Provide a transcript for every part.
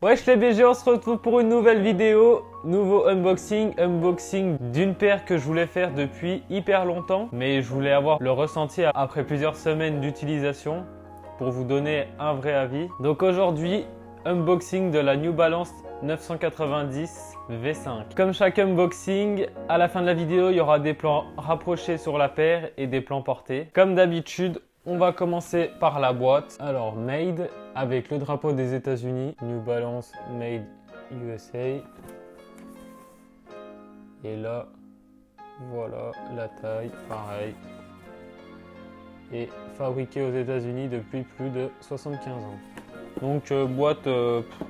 Wesh les BG, on se retrouve pour une nouvelle vidéo, nouveau unboxing d'une paire que je voulais faire depuis hyper longtemps, mais je voulais avoir le ressenti après plusieurs semaines d'utilisation pour vous donner un vrai avis. Donc aujourd'hui, unboxing de la New Balance 990 V5. Comme chaque unboxing, à la fin de la vidéo, il y aura des plans rapprochés sur la paire et des plans portés. Comme d'habitude, on va commencer par la boîte. Alors, Made avec le drapeau des États-Unis. New Balance Made USA. Et là, voilà la taille, pareil. Et fabriqué aux États-Unis depuis plus de 75 ans. Donc, boîte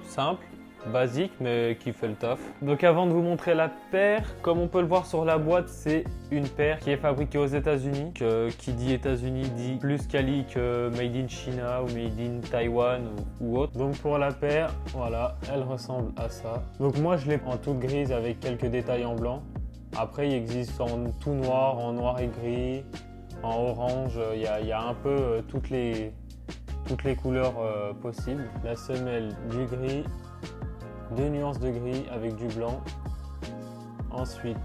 simple, basique, mais qui fait le taf. Donc avant de vous montrer la paire, comme on peut le voir sur la boîte, c'est une paire qui est fabriquée aux États-Unis. Qui dit États-Unis dit plus quali que Made in China ou Made in Taiwan ou autre. Donc pour la paire, voilà, elle ressemble à ça. Donc moi je l'ai en toute grise avec quelques détails en blanc. Après il existe en tout noir, en noir et gris, en orange. Il y a un peu toutes les couleurs possibles. La semelle du gris. 2 nuances de gris avec du blanc. Ensuite,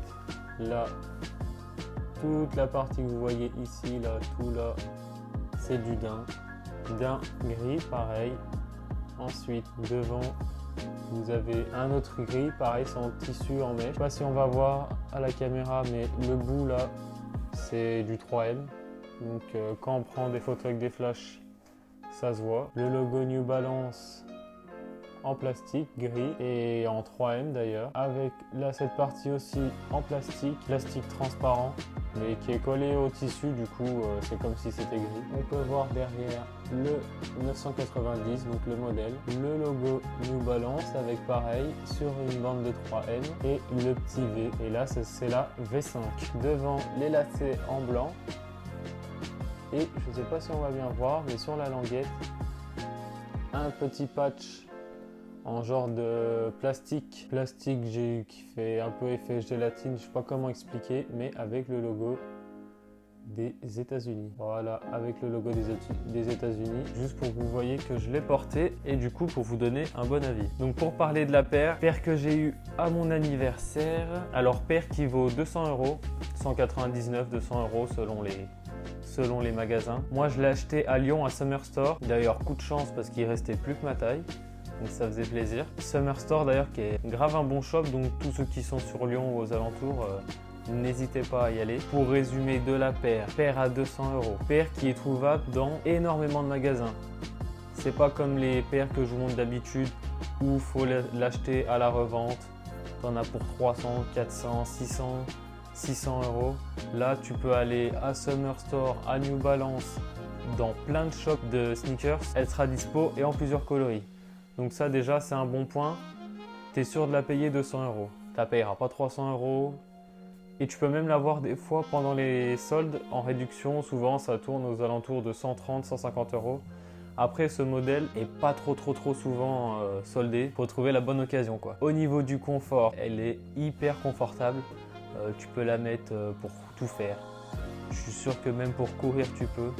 là, toute la partie que vous voyez ici, là, tout là, c'est du daim. Daim gris, pareil. Ensuite, devant, vous avez un autre gris, pareil, c'est en tissu en mèche. Je sais pas si on va voir à la caméra, mais le bout là, c'est du 3M. Donc, quand on prend des photos avec des flashs, ça se voit. Le logo New Balance en plastique gris et en 3M d'ailleurs, avec là cette partie aussi en plastique transparent mais qui est collé au tissu, du coup c'est comme si c'était gris. On peut voir derrière le 990, donc le modèle, le logo New Balance avec pareil sur une bande de 3M et le petit V, et là c'est la V5. Devant les lacets en blanc et je sais pas si on va bien voir, mais sur la languette un petit patch en genre de plastique qui fait un peu effet gélatine, je sais pas comment expliquer, mais avec le logo des États-Unis. Voilà, avec le logo des États-Unis, juste pour que vous voyez que je l'ai porté et du coup pour vous donner un bon avis. Donc pour parler de la paire que j'ai eue à mon anniversaire, alors paire qui vaut 200 €, 199, 200 € selon les magasins. Moi je l'ai acheté à Lyon à Summer Store, d'ailleurs coup de chance parce qu'il restait plus que ma taille. Donc ça faisait plaisir. Summer Store d'ailleurs qui est grave un bon shop, donc tous ceux qui sont sur Lyon ou aux alentours, n'hésitez pas à y aller. Pour résumer de la paire à 200 €, paire qui est trouvable dans énormément de magasins. C'est pas comme les paires que je vous montre d'habitude où il faut l'acheter à la revente. T'en as pour 300, 400, 600 €. Là tu peux aller à Summer Store, à New Balance, dans plein de shops de sneakers. Elle sera dispo et en plusieurs coloris. Donc ça déjà c'est un bon point, tu es sûr de la payer 200 €, tu la payeras pas 300 € et tu peux même l'avoir des fois pendant les soldes en réduction, souvent ça tourne aux alentours de 130, 150 €. Après ce modèle est pas trop souvent soldé, pour trouver la bonne occasion quoi. Au niveau du confort, elle est hyper confortable, tu peux la mettre pour tout faire. Je suis sûr que même pour courir tu peux.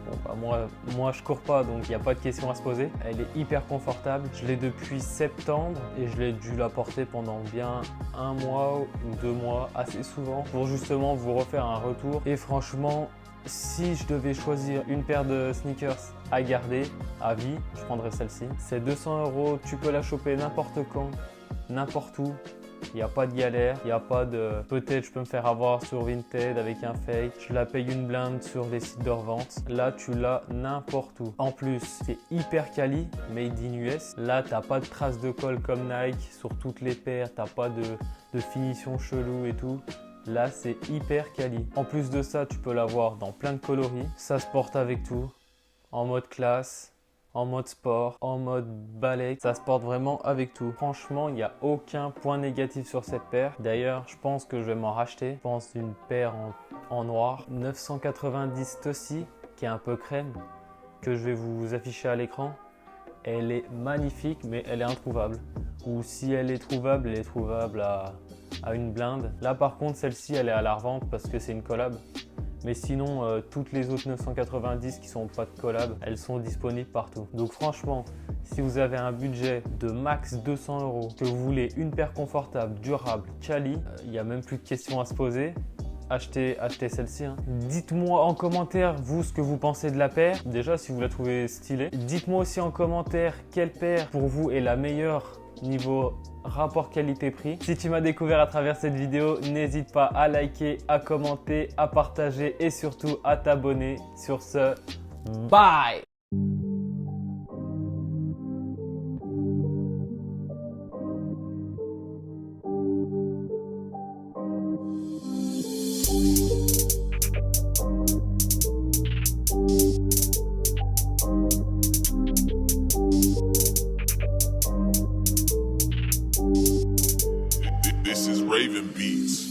Bon, bah moi je cours pas, donc il n'y a pas de question à se poser. Elle est hyper confortable. Je l'ai depuis septembre et je l'ai dû la porter pendant bien 1 mois ou 2 mois, assez souvent, pour justement vous refaire un retour. Et franchement, si je devais choisir une paire de sneakers à garder à vie, je prendrais celle-ci. C'est 200 €, tu peux la choper n'importe quand, n'importe où. Il n'y a pas de galère, il n'y a pas de peut-être je peux me faire avoir sur Vinted avec un fake, je la paye une blinde sur les sites de revente. Là tu l'as n'importe où. En plus c'est hyper quali, made in US. Là t'as pas de traces de colle comme Nike sur toutes les paires, t'as pas de finition chelou et tout. Là c'est hyper quali. En plus de ça tu peux l'avoir dans plein de coloris. Ça se porte avec tout, en mode classe, en mode sport, en mode ballet, ça se porte vraiment avec tout. Franchement, il n'y a aucun point négatif sur cette paire. D'ailleurs, je pense que je vais m'en racheter. Je pense une paire en noir. 990 Tossi, qui est un peu crème, que je vais vous afficher à l'écran. Elle est magnifique, mais elle est introuvable. Ou si elle est trouvable, elle est trouvable à une blinde. Là, par contre, celle-ci, elle est à la revente parce que c'est une collab. Mais sinon, toutes les autres 990 qui sont pas de collab, elles sont disponibles partout. Donc franchement, si vous avez un budget de max 200 €, que vous voulez une paire confortable, durable, quali, il n'y a même plus de questions à se poser. Achetez celle-ci. Hein. Dites-moi en commentaire, vous, ce que vous pensez de la paire. Déjà, si vous la trouvez stylée. Dites-moi aussi en commentaire quelle paire pour vous est la meilleure niveau rapport qualité-prix. Si tu m'as découvert à travers cette vidéo, n'hésite pas à liker, à commenter, à partager et surtout à t'abonner. Sur ce, bye! This is Raven Beats.